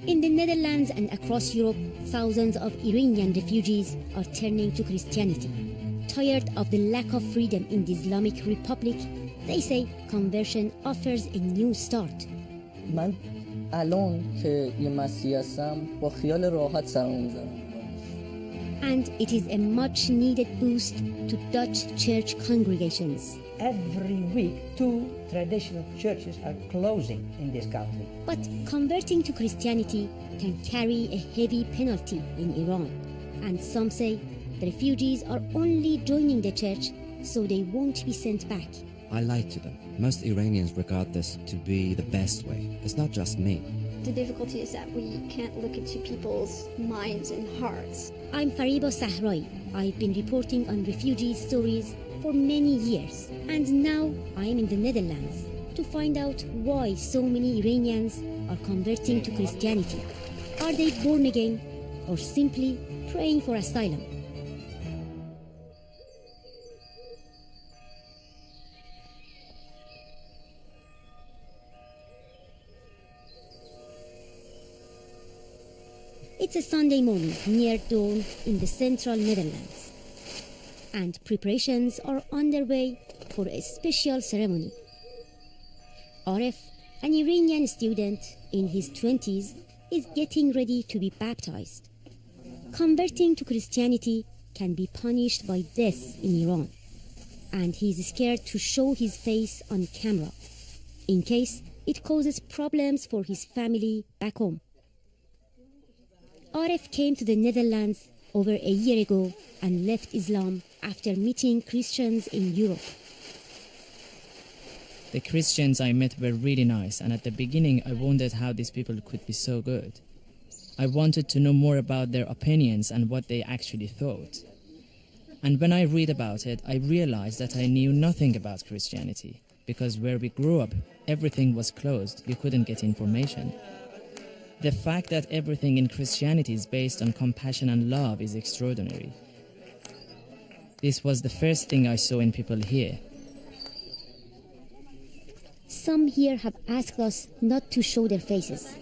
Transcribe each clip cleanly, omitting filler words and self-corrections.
In the Netherlands and across Europe, thousands of Iranian refugees are turning to Christianity. Tired of the lack of freedom in the Islamic Republic, they say conversion offers a new start. من الان که یه مسیحی هستم با خیال راحت سرمو میزنم. And it is a much needed boost to Dutch church congregations. Every week, 2 traditional churches are closing in this country. But converting to Christianity can carry a heavy penalty in Iran. And some say the refugees are only joining the church so they won't be sent back. I lied to them. Most Iranians regard this to be the best way. It's not just me. The difficulty is that we can't look into people's minds and hearts. I'm Fariba Sahrai. I've been reporting on refugee stories for many years. And now I'm in the Netherlands to find out why so many Iranians are converting to Christianity. Are they born again or simply praying for asylum? It's a Sunday morning near dawn in the central Netherlands, and preparations are underway for a special ceremony. Arif, an Iranian student in his 20s, is getting ready to be baptized. Converting to Christianity can be punished by death in Iran, and he's scared to show his face on camera, in case it causes problems for his family back home. Arif came to the Netherlands over a year ago and left Islam after meeting Christians in Europe. The Christians I met were really nice, and at the beginning I wondered how these people could be so good. I wanted to know more about their opinions and what they actually thought. And when I read about it, I realized that I knew nothing about Christianity, because where we grew up, everything was closed, you couldn't get information. The fact that everything in Christianity is based on compassion and love is extraordinary. This was the first thing I saw in people here. Some here have asked us not to show their faces.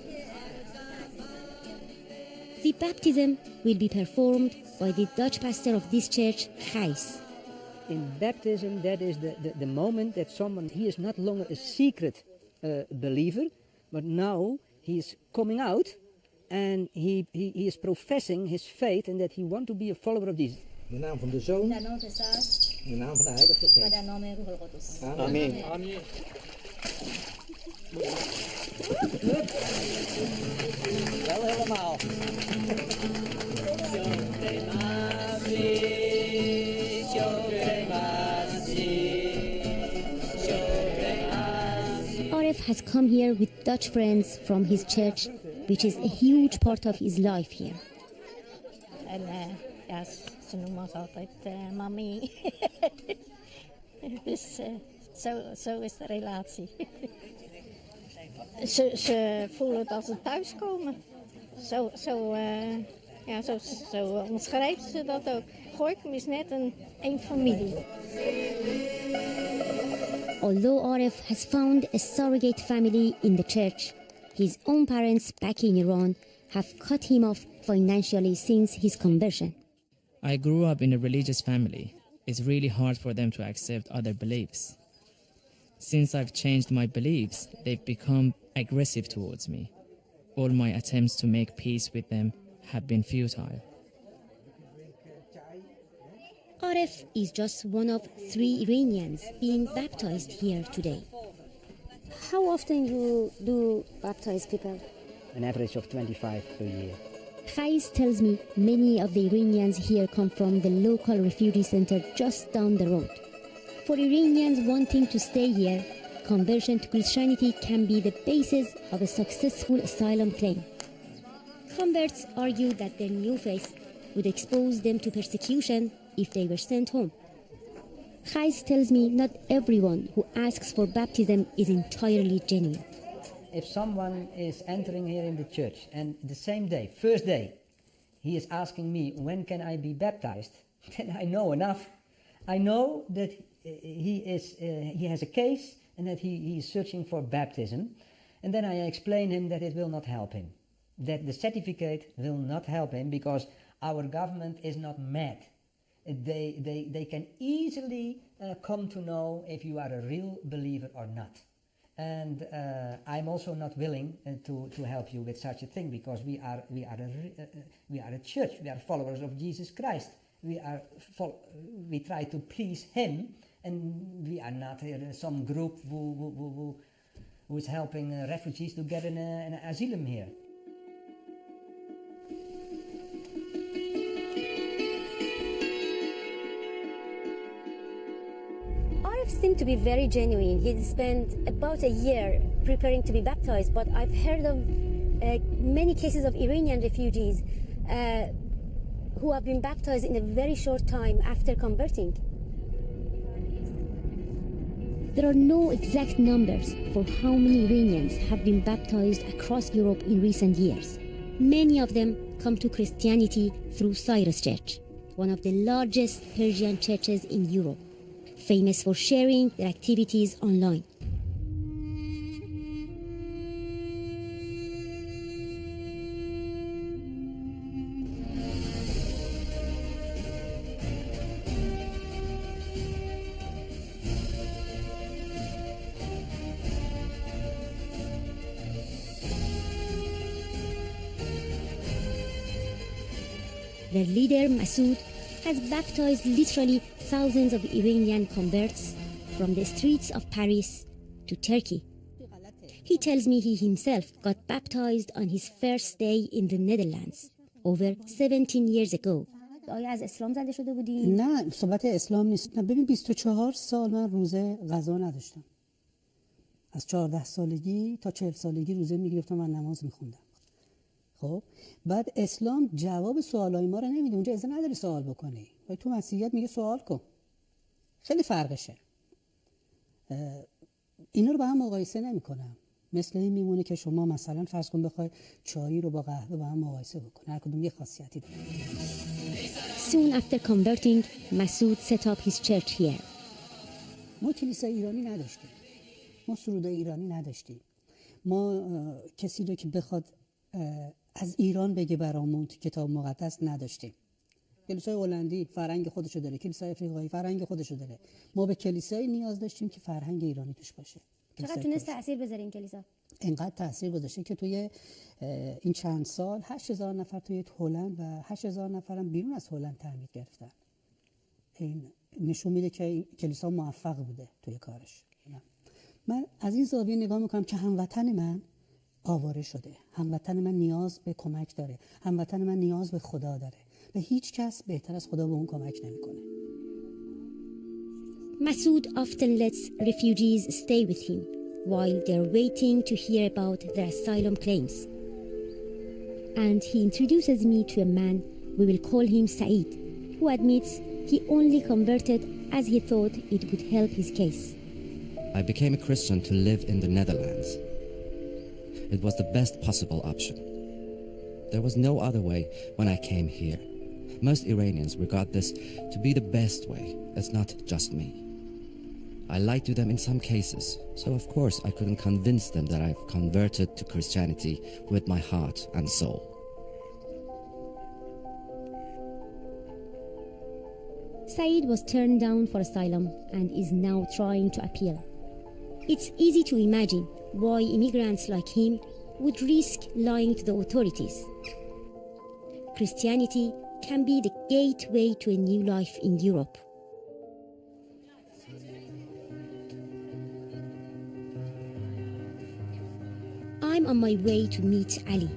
The baptism will be performed by the Dutch pastor of this church, Gijs. In baptism, that is the moment that someone, he is not longer a secret believer, but now he is coming out and he is professing his faith and that he wants to be a follower of Jesus. In de naam van de Zoon, in de naam van de Heilige Geest. Amen. Amen. Wel helemaal. Arif has come here with Dutch friends from his church, which is a huge part of his life here. En ja, ze noemen ons altijd mami. Dus zo is de relatie. Ze voelen het als een thuiskomen. Zo omschrijven ze dat ook. Gooikum is net een familie. Although Arif has found a surrogate family in the church, his own parents back in Iran have cut him off financially since his conversion. I grew up in a religious family. It's really hard for them to accept other beliefs. Since I've changed my beliefs, they've become aggressive towards me. All my attempts to make peace with them have been futile. Arif is just one of 3 Iranians being baptized here today. How often you do baptize people? An average of 25 per year. Gijs tells me many of the Iranians here come from the local refugee center just down the road. For Iranians wanting to stay here, conversion to Christianity can be the basis of a successful asylum claim. Converts argue that their new faith would expose them to persecution if they were sent home. Gijs tells me not everyone who asks for baptism is entirely genuine. If someone is entering here in the church and the same day, first day, he is asking me, when can I be baptized? Then I know enough. I know that he has a case and that he is searching for baptism. And then I explain him that it will not help him, that the certificate will not help him because our government is not mad. They can easily come to know if you are a real believer or not. And I'm also not willing to help you with such a thing because we are a church. We are followers of Jesus Christ. We try to please Him, and we are not some group who is helping refugees to get an asylum here. Arif seemed to be very genuine. He spent about a year preparing to be baptized, but I've heard of many cases of Iranian refugees who have been baptized in a very short time after converting. There are no exact numbers for how many Iranians have been baptized across Europe in recent years. Many of them come to Christianity through Cyrus Church, one of the largest Persian churches in Europe, famous for sharing their activities online. Their leader, Masoud, has baptized literally thousands of Iranian converts from the streets of Paris to Turkey. He tells me he himself got baptized on his first day in the Netherlands over 17 years ago. آیا از اسلام زنده شده بودی؟ نه، صحبت اسلام نیست. نه، ببین 24 سال من روزه غذا نداشتم. از 14 سالگی تا 40 سالگی روزه میگرفتم و نماز میخوندم. خب بعد اسلام جواب سوالای ما رو نمیده. اونجا اجازه نداری سوال بکنی. ولی تو مسیحیت میگه سوال کن. خیلی فرقشه. اینا رو با هم مقایسه نمیکنم. مثل این میمونه که شما مثلا فرض کن بخوای چای رو با قهوه با هم مقایسه بکنی. هر کدوم یه خاصیتی داره. Soon after converting, Masoud set up his church here. ما کلیسای ایرانی نداشتیم. ما سرودای ایرانی نداشتیم. ما کسی رو که بخواد از ایران بگه برامون تو کتاب مقدس نداشتیم. کلیسای هلندی فرهنگ خودشو داره، کلیسای افریقایی فرهنگ خودشو داره. ما به کلیسای نیاز داشتیم که فرهنگ ایرانی توش باشه. چقدر تونست تأثیر بذاره این کلیسا؟ اینقدر تأثیر گذاشته که توی این چند سال 8000 نفر توی هلند و 8000 نفر هم بیرون از هلند تعمید گرفتن. این نشون میده که این کلیسا موفق بوده توی کارش. من از این زاویه نگاه میکنم که هموطن من آواره شده. هموطن من نیاز به کمک داره. هموطن من نیاز به خدا داره. و هیچ کس بهتر از خدا به اون کمک نمیکنه. Masoud often lets refugees stay with him while they're waiting to hear about their asylum claims. And he introduces me to a man, we will call him Saeed, who admits he only converted as he thought it would help his case. I became a Christian to live in the Netherlands. It was the best possible option. There was no other way when I came here. Most Iranians regard this to be the best way. It's not just me. I lied to them in some cases, so of course I couldn't convince them that I've converted to Christianity with my heart and soul. Saeed was turned down for asylum and is now trying to appeal. It's easy to imagine why immigrants like him would risk lying to the authorities. Christianity can be the gateway to a new life in Europe. I'm on my way to meet Ali,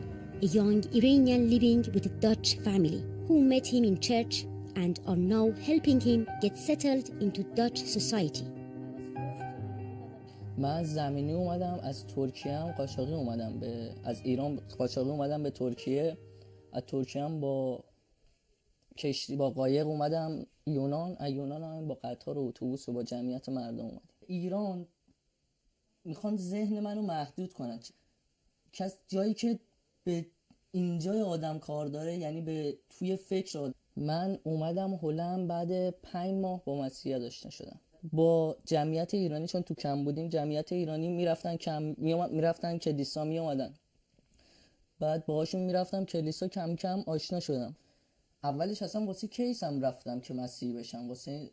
a young Iranian living with a Dutch family who met him in church and are now helping him get settled into Dutch society. من زمینی اومدم از ترکیه هم قاچاقی اومدم از ایران قاچاقی اومدم به ترکیه. از ترکیه هم با کشتی با قایق اومدم یونان. از یونان هم با قطار و اتوبوس و با جمعیت مردم اومدم. ایران میخوان ذهن منو محدود کنن. جایی که به اینجای آدم کار داره، یعنی به توی فکر آدم. من اومدم هلند بعد 5 ماه با مسیحیت آشنا شدم. با جمعیت ایرانی، چون تو کم بودیم، جمعیت ایرانی میرفتن کلیسا میومدن، بعد باهاشون میرفتم کلیسا، کم کم آشنا شدم. اولش اصلا واسه کیسم رفتم که مسیحی بشم، واسه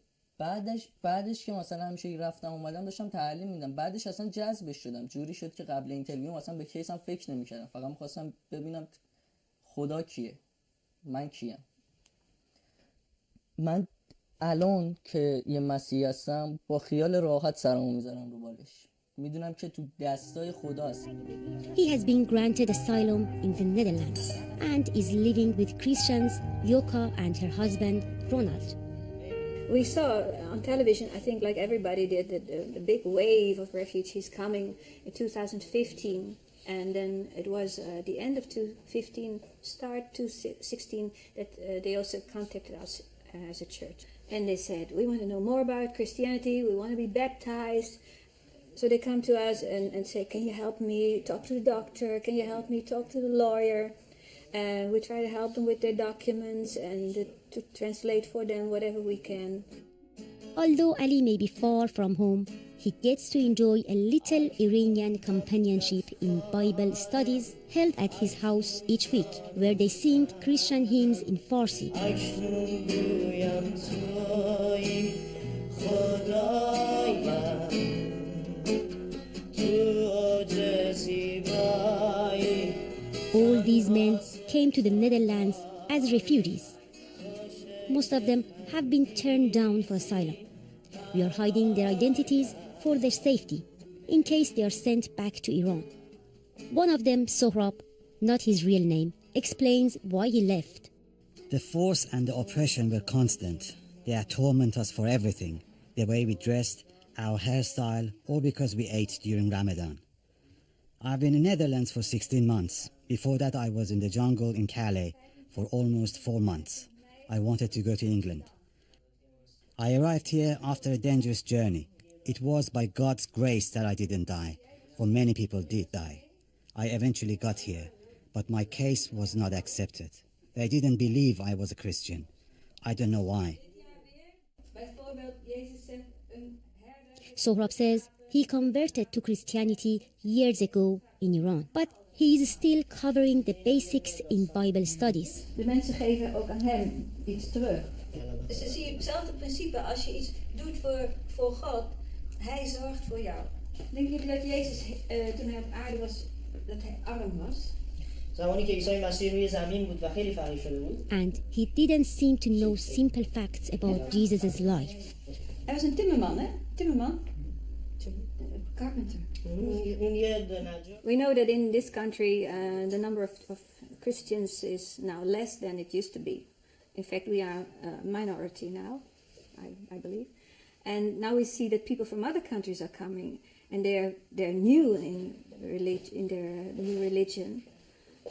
بعدش که مثلا همیشه رفتم اومدم داشتم تعلیم میدم، بعدش اصلا جذبش شدم، جوری شد که قبل اینترویو مثلا به کیسم فکر نمی‌کردم، فقط می‌خواستم ببینم خدا کیه، من کیم. من الان که یه مسیحی هستم با خیال راحت سرمو میذارم رو بالش، میدونم که تو دستای خداست. He has been granted asylum in the Netherlands and is living with Christians, Yoka and her husband, Ronald. We saw on television, I think like everybody did, the big wave of refugees coming in 2015. And then it was the end of 2015, start 2016, that they also contacted us as a church. And they said, we want to know more about Christianity, we want to be baptized. So they come to us and say, can you help me talk to the doctor? Can you help me talk to the lawyer? And we try to help them with their documents and to translate for them whatever we can. Although Ali may be far from home, he gets to enjoy a little Iranian companionship in Bible studies held at his house each week, where they sing Christian hymns in Farsi. All these men came to the Netherlands as refugees. Most of them have been turned down for asylum. We are hiding their identities for their safety, in case they are sent back to Iran. One of them, Sohrab, not his real name, explains why he left. The force and the oppression were constant. They torment us for everything, the way we dressed, our hairstyle, or because we ate during Ramadan. I've been in the Netherlands for 16 months. Before that, I was in the jungle in Calais for almost 4 months. I wanted to go to England. I arrived here after a dangerous journey. It was by God's grace that I didn't die, for many people did die. I eventually got here, but my case was not accepted. They didn't believe I was a Christian. I don't know why. Sohrab says he converted to Christianity years ago in Iran, but he is still covering the basics in Bible studies. De mensen geven ook aan hem iets terug. Dus dan zie je hetzelfde principe, als je iets doet voor God, hij zorgt voor jou. Denk je dat Jezus toen hij op aarde was, dat hij arm was? And he didn't seem to know simple facts about Jesus' life. Hij was een timmerman, hè? Timmerman. Carpenter. We know that in this country the number of Christians is now less than it used to be. In fact, we are a minority now, I believe. And now we see that people from other countries are coming, and they're new in their new religion.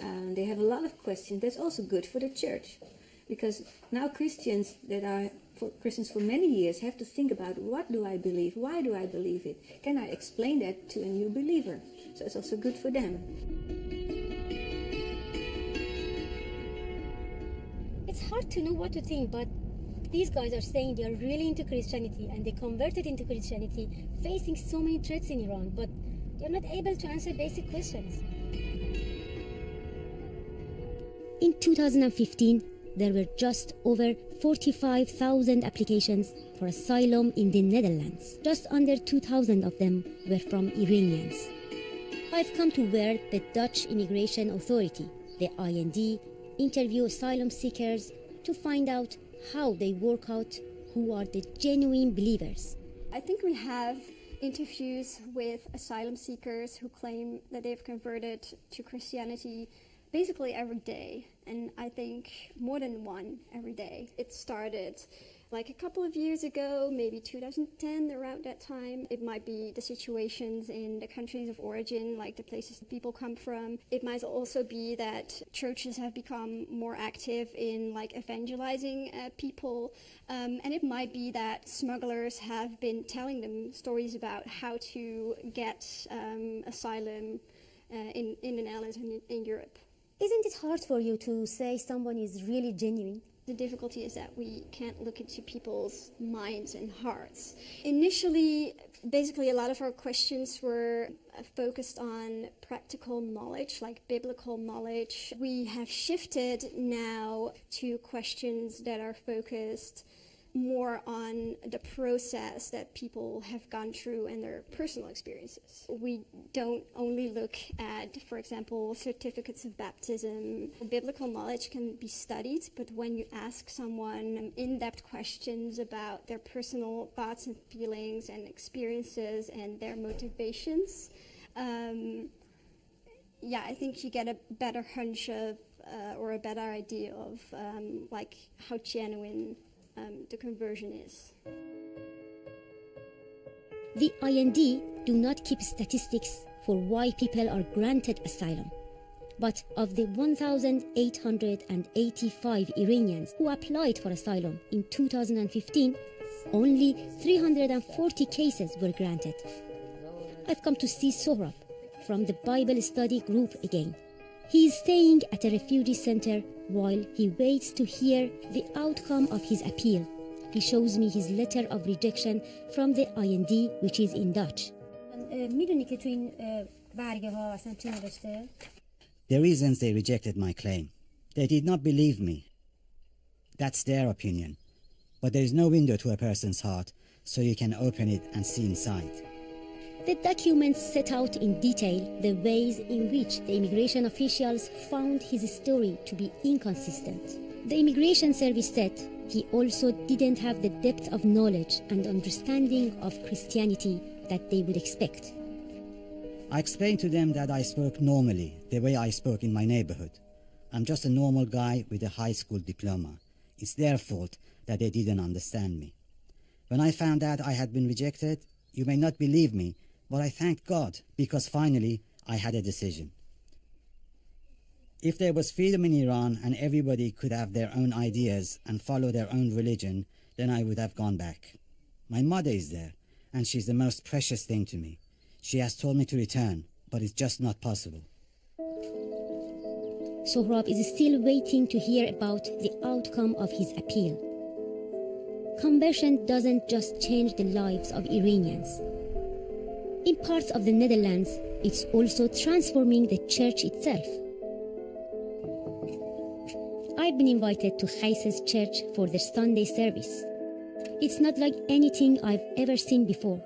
And they have a lot of questions. That's also good for the church, because now Christians that are Christians for many years have to think about, what do I believe? Why do I believe it? Can I explain that to a new believer? So it's also good for them. It's hard to know what to think, but these guys are saying they are really into Christianity and they converted into Christianity, facing so many threats in Iran, but they're not able to answer basic questions. In 2015, there were just over 45,000 applications for asylum in the Netherlands. Just under 2,000 of them were from Iranians. I've come to where the Dutch Immigration Authority, the IND, interview asylum seekers to find out how they work out who are the genuine believers. I think we have interviews with asylum seekers who claim that they've converted to Christianity basically every day, and I think more than one every day. It started like a couple of years ago, maybe 2010, around that time. It might be the situations in the countries of origin, like the places that people come from. It might also be that churches have become more active in like evangelizing people. And it might be that smugglers have been telling them stories about how to get asylum in the Netherlands and in Europe. Isn't it hard for you to say someone is really genuine? The difficulty is that we can't look into people's minds and hearts. Initially, basically, a lot of our questions were focused on practical knowledge, like biblical knowledge. We have shifted now to questions that are focused more on the process that people have gone through and their personal experiences. We don't only look at, for example, certificates of baptism. Biblical knowledge can be studied, but when you ask someone in-depth questions about their personal thoughts and feelings and experiences and their motivations, I think you get a better hunch of, or a better idea of, like how genuine the conversion is. The IND do not keep statistics for why people are granted asylum. But of the 1,885 Iranians who applied for asylum in 2015, only 340 cases were granted. I've come to see Sohrab from the Bible study group again. He is staying at a refugee center while he waits to hear the outcome of his appeal. He shows me his letter of rejection from the IND, which is in Dutch. The reasons they rejected my claim. They did not believe me. That's their opinion. But there is no window to a person's heart, so you can open it and see inside. The documents set out in detail the ways in which the immigration officials found his story to be inconsistent. The immigration service said he also didn't have the depth of knowledge and understanding of Christianity that they would expect. I explained to them that I spoke normally, the way I spoke in my neighborhood. I'm just a normal guy with a high school diploma. It's their fault that they didn't understand me. When I found out I had been rejected, you may not believe me, but I thanked God because finally I had a decision. If there was freedom in Iran and everybody could have their own ideas and follow their own religion, then I would have gone back. My mother is there, and she's the most precious thing to me. She has told me to return, but it's just not possible. Sohrab is still waiting to hear about the outcome of his appeal. Conversion doesn't just change the lives of Iranians. In parts of the Netherlands, it's also transforming the church itself. I've been invited to Gijs's church for the Sunday service. It's not like anything I've ever seen before.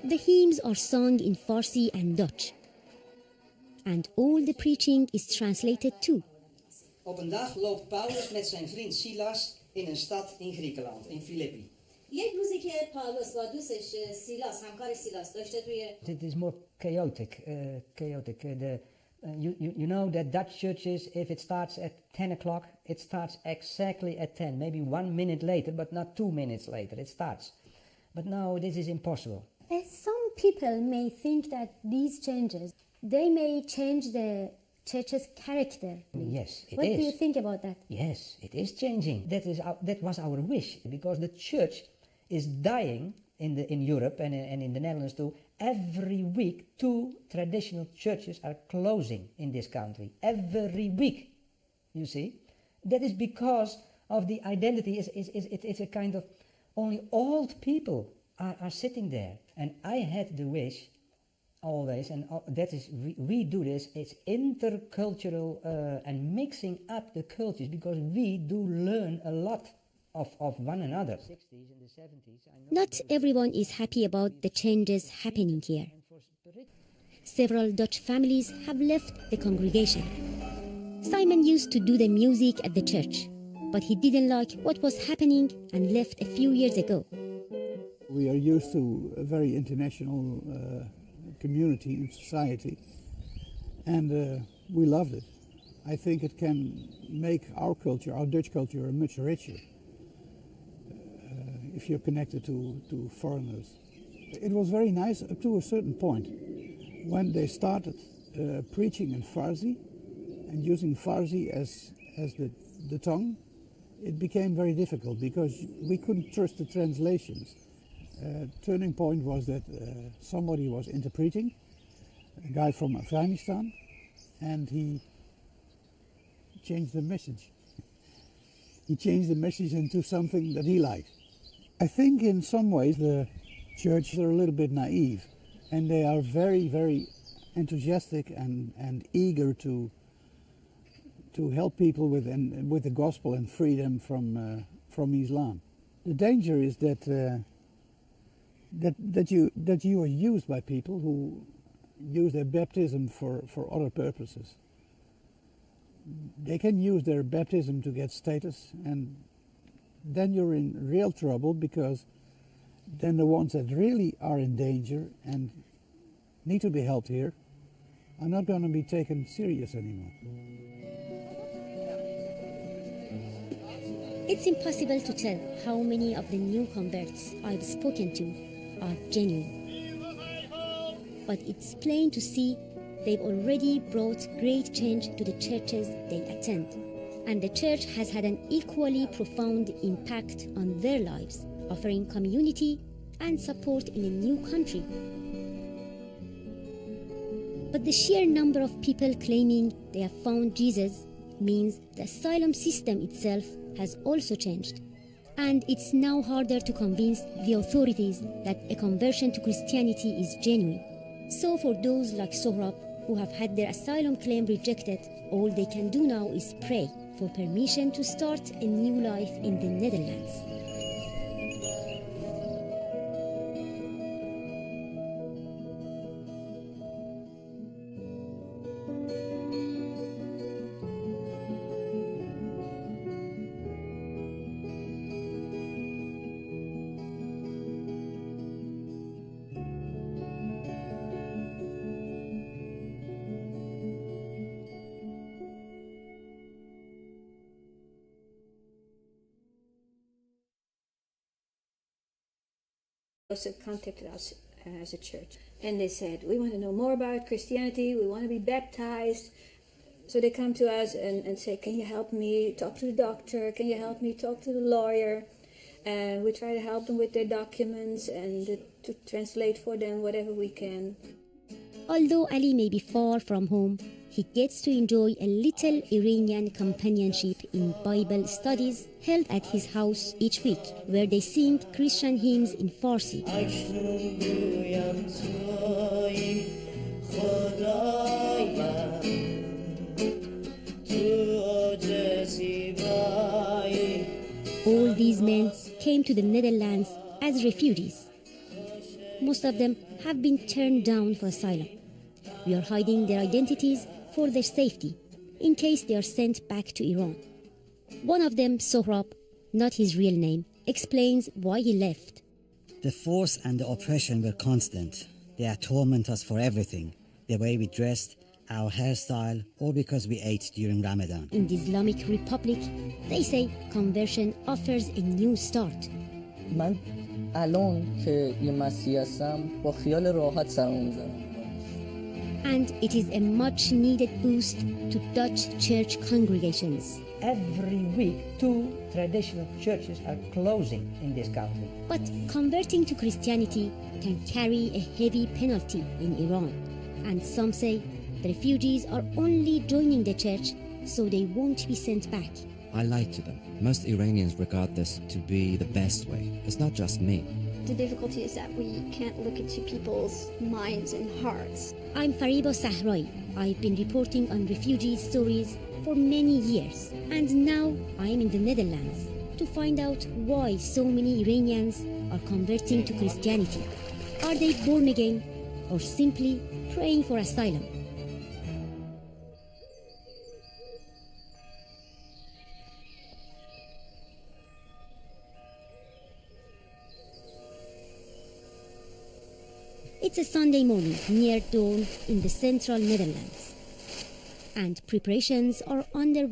The hymns are sung in Farsi and Dutch, and all the preaching is translated too. Op een dag loopt Paulus met zijn vriend Silas in een stad in Griekenland, in Filippi. It is more chaotic. You know that Dutch churches, if it starts at 10 o'clock, it starts exactly at 10, maybe 1 minute later, but not 2 minutes later, it starts. But now this is impossible. Some people may think that these changes, they may change the church's character. Yes, it is. What do you think about that? Yes, it is changing. That was our wish, because the church is dying in Europe and in the Netherlands too. Every week, 2 traditional churches are closing in this country. Every week, you see. That is because of the identity. It's a kind of only old people are sitting there. And I had the wish always, and that is, we do this, it's intercultural and mixing up the cultures, because we do learn a lot of one another. Not everyone is happy about the changes happening here. Several Dutch families have left the congregation. Simon used to do the music at the church, but he didn't like what was happening and left a few years ago. We are used to a very international community and society, and we loved it. I think it can make our culture, our Dutch culture, much richer if you're connected to foreigners. It was very nice up to a certain point when they started preaching in Farsi and using Farsi as the tongue. it became very difficult because we couldn't trust the translations. Turning point was that somebody was interpreting, a guy from Afghanistan, and he changed the message. He changed the message into something that he liked. I think in some ways the churches are a little bit naive, and they are very, very enthusiastic and eager to help people with the gospel and free them from Islam. The danger is that you are used by people who use their baptism for other purposes. They can use their baptism to get status, and then you're in real trouble, because then the ones that really are in danger and need to be helped here are not going to be taken serious anymore. It's impossible to tell how many of the new converts I've spoken to are genuine. But it's plain to see they've already brought great change to the churches they attend. And the church has had an equally profound impact on their lives, offering community and support in a new country. But the sheer number of people claiming they have found Jesus means the asylum system itself has also changed. And it's now harder to convince the authorities that a conversion to Christianity is genuine. So for those like Sohrab, who have had their asylum claim rejected, all they can do now is pray for permission to start a new life in the Netherlands. Also contacted us as a church, and they said, we want to know more about Christianity, we want to be baptized. So they come to us and say, can you help me talk to the doctor, can you help me talk to the lawyer? And we try to help them with their documents and to translate for them whatever we can. Although Ali may be far from home, he gets to enjoy a little Iranian companionship in Bible studies held at his house each week, where they sing Christian hymns in Farsi. All these men came to the Netherlands as refugees. Most of them have been turned down for asylum. We are hiding their identities for their safety, in case they are sent back to Iran. One of them, Sohrab, not his real name, explains why he left. The force and the oppression were constant. They torment us for everything. The way we dressed, our hairstyle, or because we ate during Ramadan. In the Islamic Republic, they say conversion offers a new start. من الان که یه مسیحی هستم با خیال راحت سرمو میزنم. And it is a much-needed boost to Dutch church congregations. Every week, 2 traditional churches are closing in this country. But converting to Christianity can carry a heavy penalty in Iran. And some say the refugees are only joining the church so they won't be sent back. I lied to them. Most Iranians regard this to be the best way. It's not just me. The difficulty is that we can't look into people's minds and hearts. I'm Fariba Sahrai. I've been reporting on refugee stories for many years. And now I'm in the Netherlands to find out why so many Iranians are converting to Christianity. Are they born again or simply praying for asylum? It's a Sunday morning near dawn in the central Netherlands, and preparations are underway